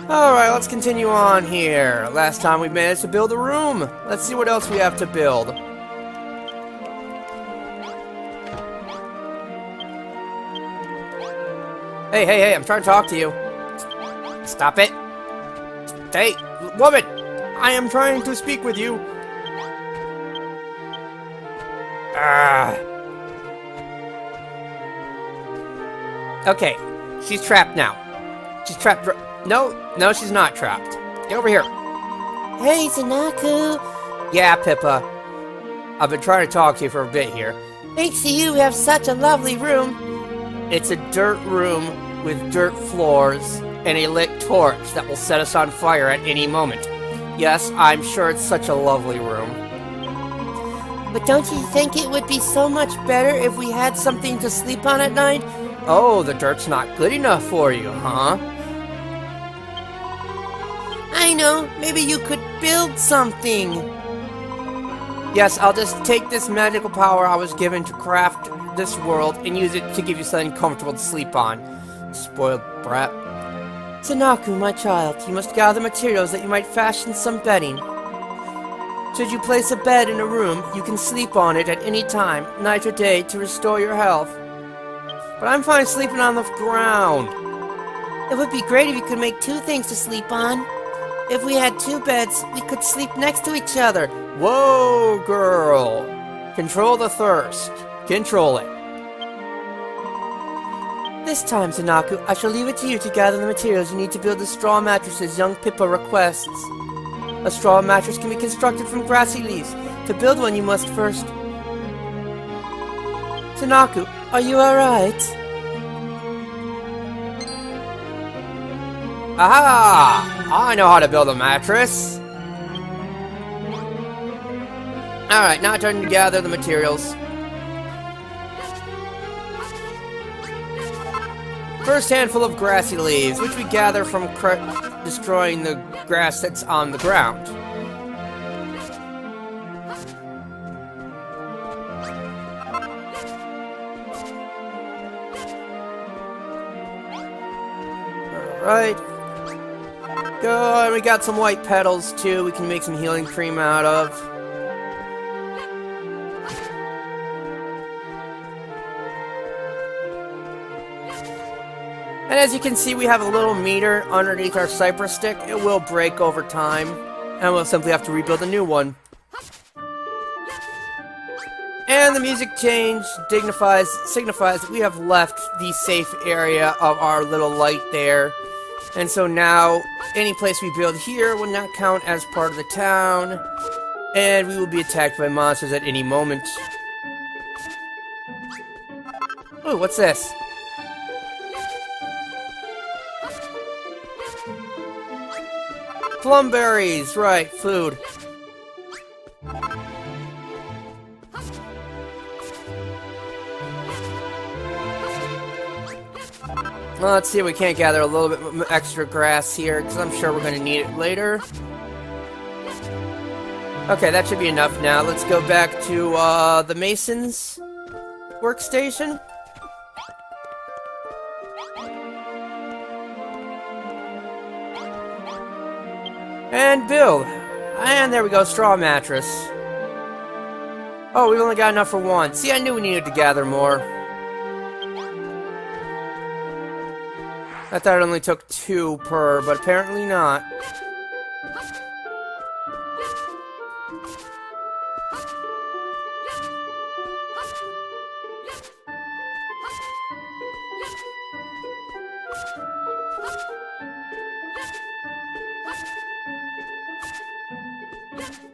Alright, let's continue on here. Last time we managed to build a room. Let's see what else we have to build. Hey, I'm trying to talk to you. Stop it. Hey, woman! I am trying to speak with you. Okay, she's trapped now. She's trapped. No, she's not trapped. Get over here. Hey, Tanaku. Yeah, Pippa. I've been trying to talk to you for a bit here. Thanks to you, we have such a lovely room. It's a dirt room with dirt floors and a lit torch that will set us on fire at any moment. Yes, I'm sure it's such a lovely room. But don't you think it would be so much better if we had something to sleep on at night? Oh, the dirt's not good enough for you, huh? I know, maybe you could build something. Yes, I'll just take this magical power I was given to craft this world and use it to give you something comfortable to sleep on. Spoiled brat. Tanaku, my child, You must gather materials that you might fashion some bedding. Should you place a bed in a room, you can sleep on it at any time, night or day, to restore your health. But I'm fine sleeping on the ground. it would be great if you could make two things to sleep on. If we had two beds, we could sleep next to each other. Whoa, girl. Control the thirst. Control it. This time, Tanaku, I shall leave it to you to gather the materials you need to build the straw mattresses young Pippa requests. A straw mattress can be constructed from grassy leaves. To build one, you must first... Tanaku, are you alright? Aha! I know how to build a mattress. Alright, now time to gather the materials. First handful of grassy leaves, which we gather from destroying the grass that's on the ground. Alright. Good, we got some white petals too, we can make some healing cream out of. And as you can see, we have a little meter underneath our cypress stick. It will break over time, and we'll simply have to rebuild a new one. And the music change signifies that we have left the safe area of our little light there. And so now, any place we build here will not count as part of the town, and we will be attacked by monsters at any moment. Ooh, what's this? Plumberries, right, food. Well, let's see if we can't gather a little bit extra grass here, because I'm sure we're going to need it later. Okay, that should be enough now. Let's go back to the Mason's workstation. And build. And there we go, straw mattress. Oh, we've only got enough for one. See, I knew we needed to gather more. I thought it only took 2 per, but apparently not.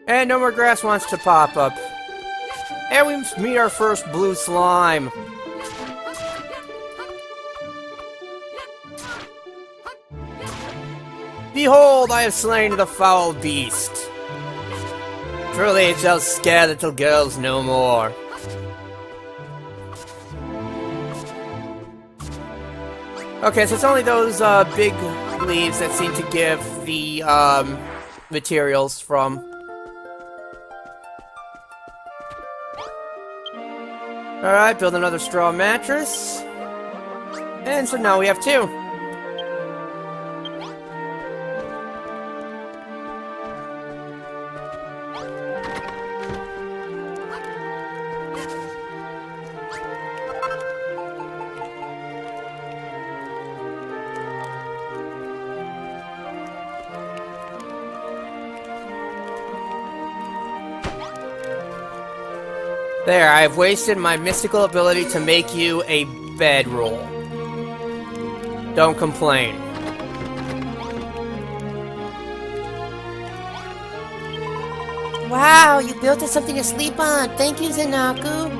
And no more grass wants to pop up. And we meet our first blue slime. Behold, I have slain the foul beast. Truly it shall scare little girls no more. Okay, so it's only those big leaves that seem to give the materials from. Alright, build another straw mattress. And so now we have 2. There, I have wasted my mystical ability to make you a bedroll. Don't complain. Wow, you built us something to sleep on. Thank you, Zanaku.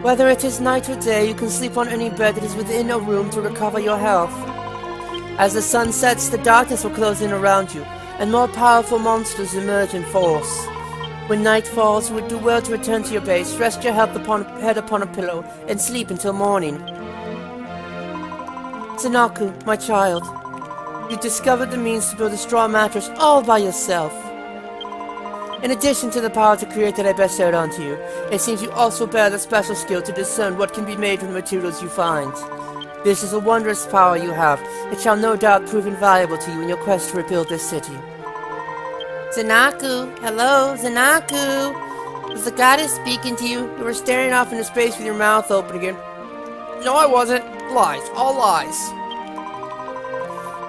Whether it is night or day, you can sleep on any bed that is within a room to recover your health. As the sun sets, the darkness will close in around you, and more powerful monsters emerge in force. When night falls, you would do well to return to your base, rest your head upon a pillow, and sleep until morning. Zanaku, my child, you discovered the means to build a straw mattress all by yourself. In addition to the power to create that I bestowed onto you, it seems you also bear the special skill to discern what can be made from the materials you find. This is a wondrous power you have. It shall no doubt prove invaluable to you in your quest to rebuild this city. Zanaku! Hello, Zanaku! Was the goddess speaking to you? You were staring off into space with your mouth open again. No, I wasn't. Lies. All lies.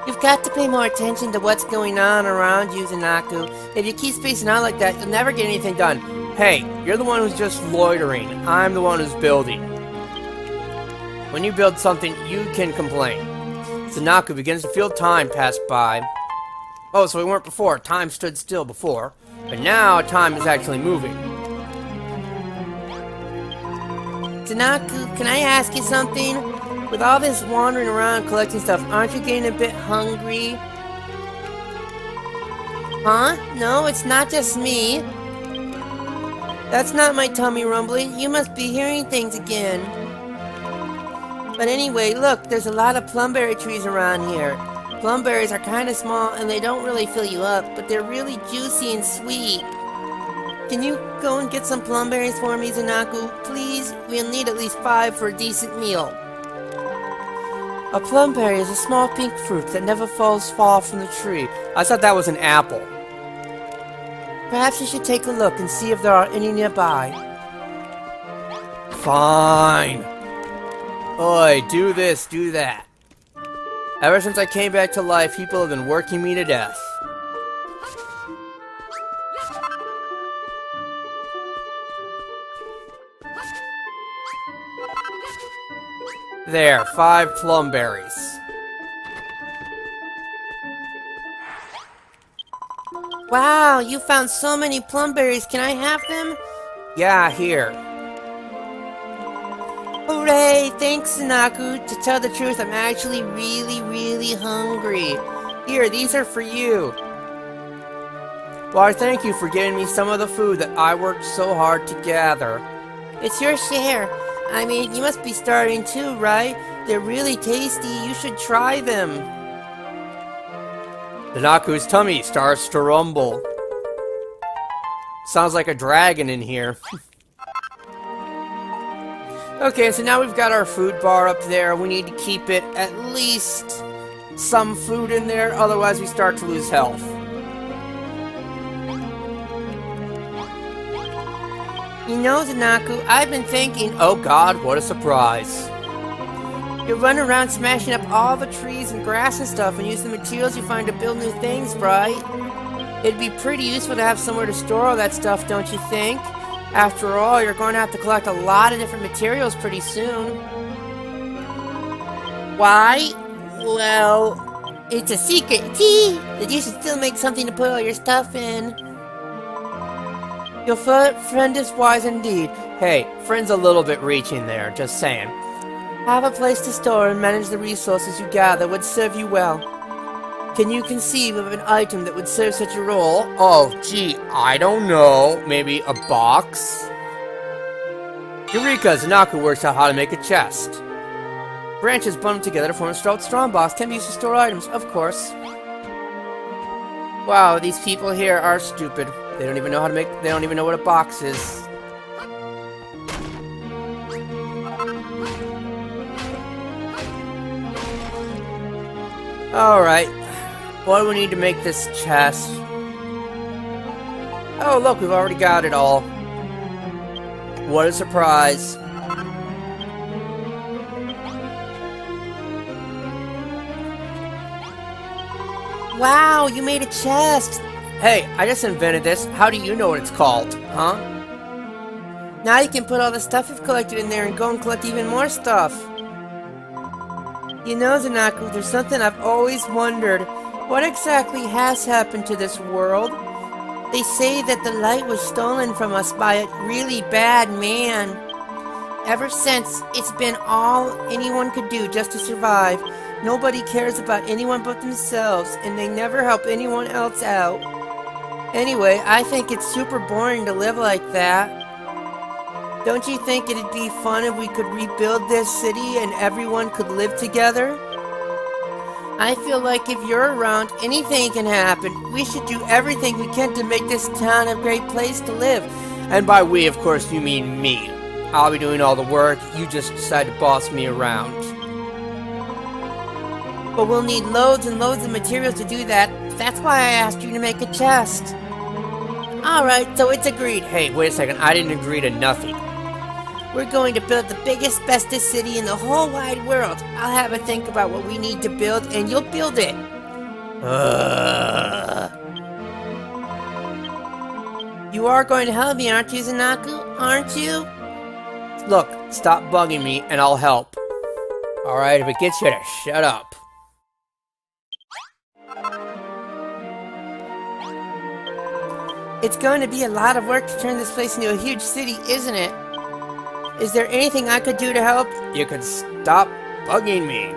You've got to pay more attention to what's going on around you, Zanaku. If you keep spacing out like that, you'll never get anything done. Hey, you're the one who's just loitering. I'm the one who's building. When you build something, you can complain. Zanaku begins to feel time pass by. Oh, so we weren't before. Time stood still before. But now time is actually moving. Zanaku, can I ask you something? With all this wandering around collecting stuff, aren't you getting a bit hungry? Huh? No, it's not just me. That's not my tummy rumbling. You must be hearing things again. But anyway, look, there's a lot of plumberry trees around here. Plumberries are kind of small and they don't really fill you up, but they're really juicy and sweet. Can you go and get some plumberries for me, Zanaku? Please? We'll need at least 5 for a decent meal. A plumberry is a small pink fruit that never falls far from the tree. I thought that was an apple. Perhaps you should take a look and see if there are any nearby. Fine. Oi, do this, do that. Ever since I came back to life, people have been working me to death. There, 5 plumberries. Wow, you found so many plumberries. Can I have them? Yeah, here. Hooray! Thanks, Zanaku. To tell the truth, I'm actually really hungry. Here, these are for you. Why, thank you for giving me some of the food that I worked so hard to gather. It's your share. I mean, you must be starving too, right? They're really tasty. You should try them. Zanaku's tummy starts to rumble. Sounds like a dragon in here. Okay, so now we've got our food bar up there. We need to keep it at least some food in there, otherwise we start to lose health. You know, Zanaku, I've been thinking, Oh god, what a surprise. you run around smashing up all the trees and grass and stuff and use the materials you find to build new things, right? It'd be pretty useful to have somewhere to store all that stuff, don't you think? After all, you're going to have to collect a lot of different materials pretty soon. Why? Well, it's a secret key that you should still make something to put all your stuff in. Your friend is wise indeed. Hey, friend's a little bit reaching there, just saying. Have a place to store and manage the resources you gather would serve you well. Can you conceive of an item that would serve such a role? Oh, gee, I don't know. Maybe a box? Eureka! Zanaku works out how to make a chest. Branches bundled together to form a strong box can be used to store items, of course. Wow, these people here are stupid. They don't even know how to make. They don't even know what a box is. Alright. What do we need to make this chest? Oh, look, we've already got it all. What a surprise. Wow, you made a chest! Hey, I just invented this. How do you know what it's called, huh? Now you can put all the stuff you've collected in there and go and collect even more stuff. You know, Zanaku, there's something I've always wondered. What exactly has happened to this world? They say that the light was stolen from us by a really bad man. Ever since, it's been all anyone could do just to survive. Nobody cares about anyone but themselves, and they never help anyone else out. Anyway, I think it's super boring to live like that. Don't you think it'd be fun if we could rebuild this city and everyone could live together? I feel like if you're around, anything can happen. We should do everything we can to make this town a great place to live. And by we, of course, you mean me. I'll be doing all the work, you just decide to boss me around. But we'll need loads and loads of materials to do that. That's why I asked you to make a chest. Alright, so it's agreed. Hey, wait a second, I didn't agree to nothing. We're going to build the biggest, bestest city in the whole wide world. I'll have a think about what we need to build, and you'll build it. You are going to help me, aren't you, Zanaku? Aren't you? Look, stop bugging me, and I'll help. Alright, if it gets you to shut up. It's going to be a lot of work to turn this place into a huge city, isn't it? Is there anything I could do to help? You could stop bugging me.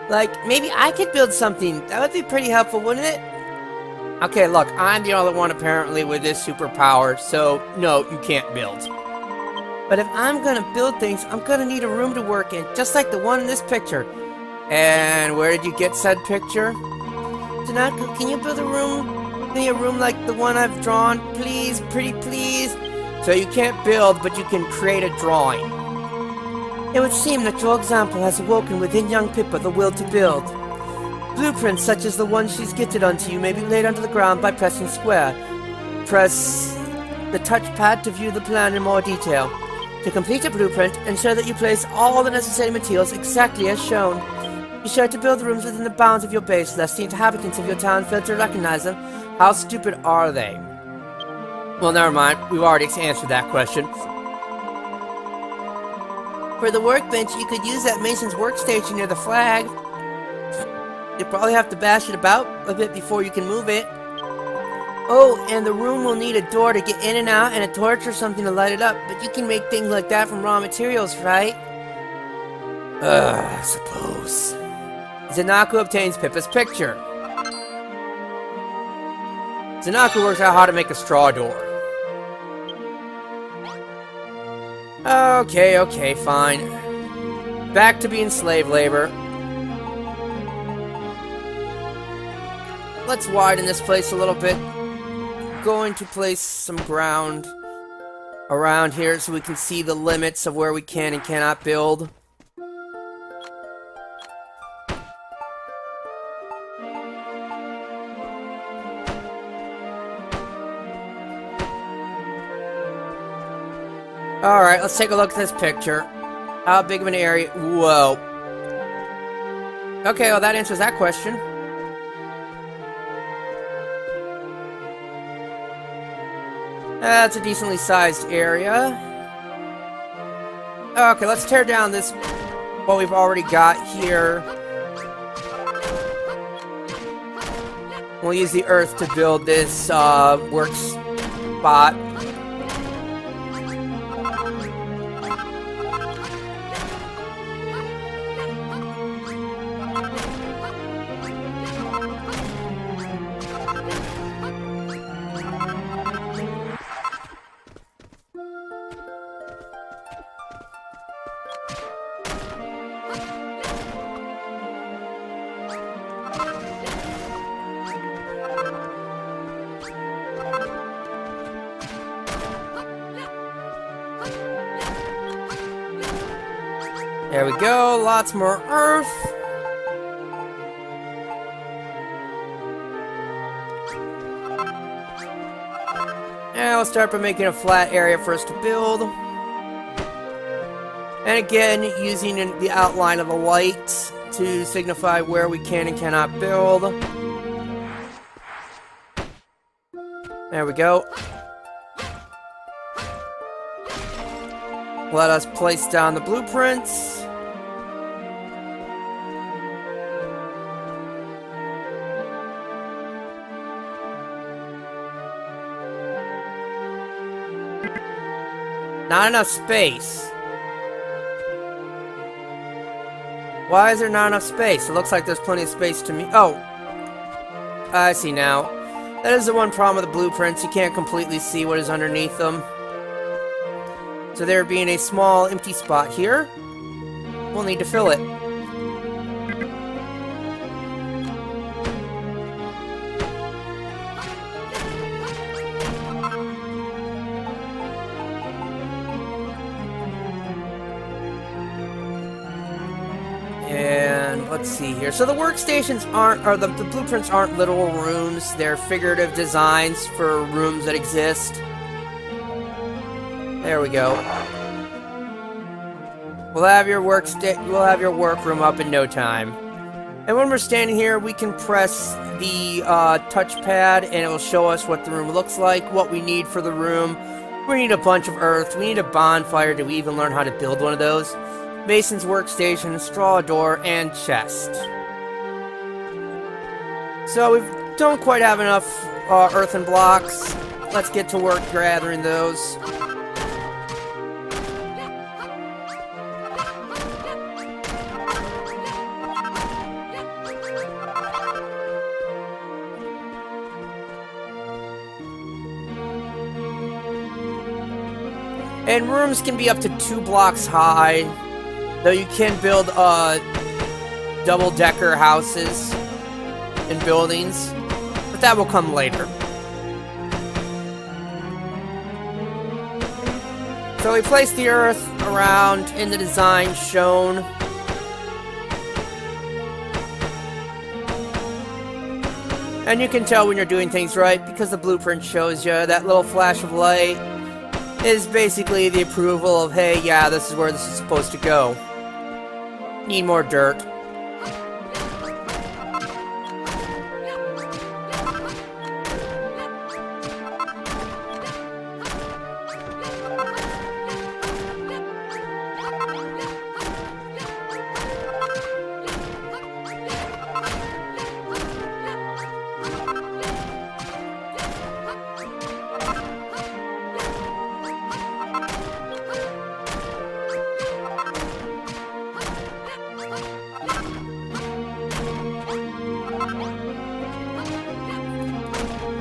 Like, maybe I could build something. That would be pretty helpful, wouldn't it? Okay, look, I'm the only one apparently with this superpower, so no, you can't build. But if I'm gonna build things, I'm gonna need a room to work in, just like the one in this picture. And where did you get said picture? Zanaku, can you build a room like the one I've drawn? Please, pretty please. So you can't build, but you can create a drawing. It would seem that your example has awoken within young Pippa the will to build. Blueprints such as the one she's gifted unto you may be laid onto the ground by pressing square. Press the touchpad to view the plan in more detail. To complete a blueprint, ensure that you place all the necessary materials exactly as shown. Be sure to build the rooms within the bounds of your base, lest the inhabitants of your town fail to recognize them. How stupid are they? Well, never mind. We've already answered that question. For the workbench, you could use that mason's workstation near the flag. You'll probably have to bash it about a bit before you can move it. Oh, and the room will need a door to get in and out and a torch or something to light it up, but you can make things like that from raw materials, right? I suppose. Zanaku obtains Pippa's picture. Zanaku works out how to make a straw door. Okay, fine. Back to being slave labor. Let's widen this place a little bit. Going to place some ground around here so we can see the limits of where we can and cannot build. Alright, let's take a look at this picture. How big of an area? Whoa. Okay, well that answers that question. That's a decently sized area. Okay, let's tear down this, what we've already got here. We'll use the earth to build this work spot. There we go, lots more earth. And we'll start by making a flat area for us to build. And again, using the outline of the light to signify where we can and cannot build. There we go. Let us place down the blueprints. Not enough space. Why is there not enough space? It looks like there's plenty of space to me. Oh, I see now. That is the one problem with the blueprints. You can't completely see what is underneath them. So there being a small empty spot here, we'll need to fill it. And let's see here. So the workstations aren't, or the blueprints aren't literal rooms. They're figurative designs for rooms that exist. There we go. We'll have your workroom up in no time. And when we're standing here, we can press the touchpad, and it will show us what the room looks like, what we need for the room. We need a bunch of earth. We need a bonfire. Did we even learn how to build one of those? Mason's workstation, straw door, and chest. So we don't quite have enough earthen blocks. Let's get to work gathering those. And rooms can be up to 2 blocks high, though you can build double-decker houses and buildings, but that will come later. So we place the earth around in the design shown. And you can tell when you're doing things right because the blueprint shows you that little flash of light is basically the approval of, hey, yeah, this is where this is supposed to go. Need more dirt.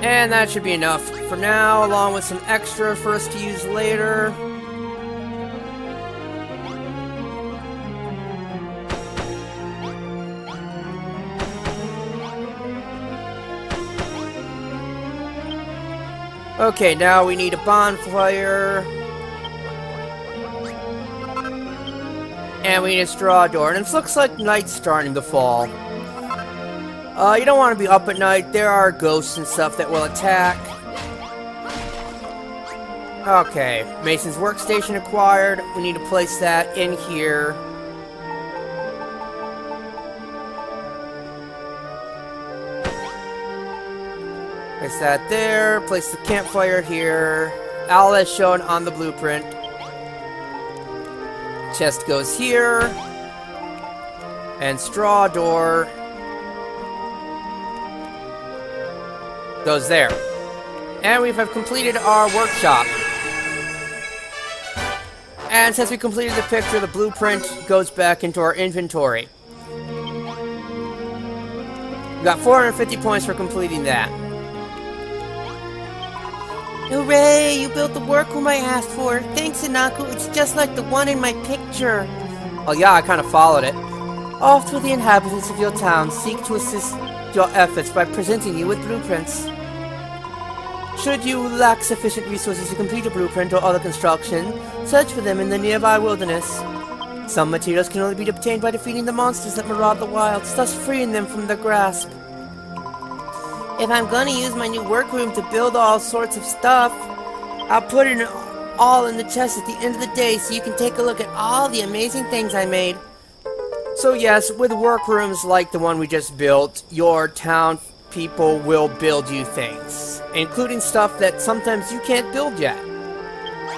And that should be enough for now, along with some extra for us to use later. Okay, now we need a bonfire. And we need a straw door. And it looks like night's starting to fall. You don't want to be up at night. There are ghosts and stuff that will attack. Okay, Mason's workstation acquired. We need to place that in here. Place that there. Place the campfire here. All as shown on the blueprint. Chest goes here. And straw door goes there. And we have completed our workshop. And since we completed the picture, the blueprint goes back into our inventory. We got 450 points for completing that. Hooray! You built the workroom I asked for. Thanks, Inaku. It's just like the one in my picture. Oh yeah, I kind of followed it. All through the inhabitants of your town seek to assist your efforts by presenting you with blueprints. Should you lack sufficient resources to complete a blueprint or other construction, search for them in the nearby wilderness. Some materials can only be obtained by defeating the monsters that maraud the wilds, thus freeing them from their grasp. If I'm gonna use my new workroom to build all sorts of stuff, I'll put it all in the chest at the end of the day so you can take a look at all the amazing things I made. So yes, with workrooms like the one we just built, your town people will build you things, including stuff that sometimes you can't build yet.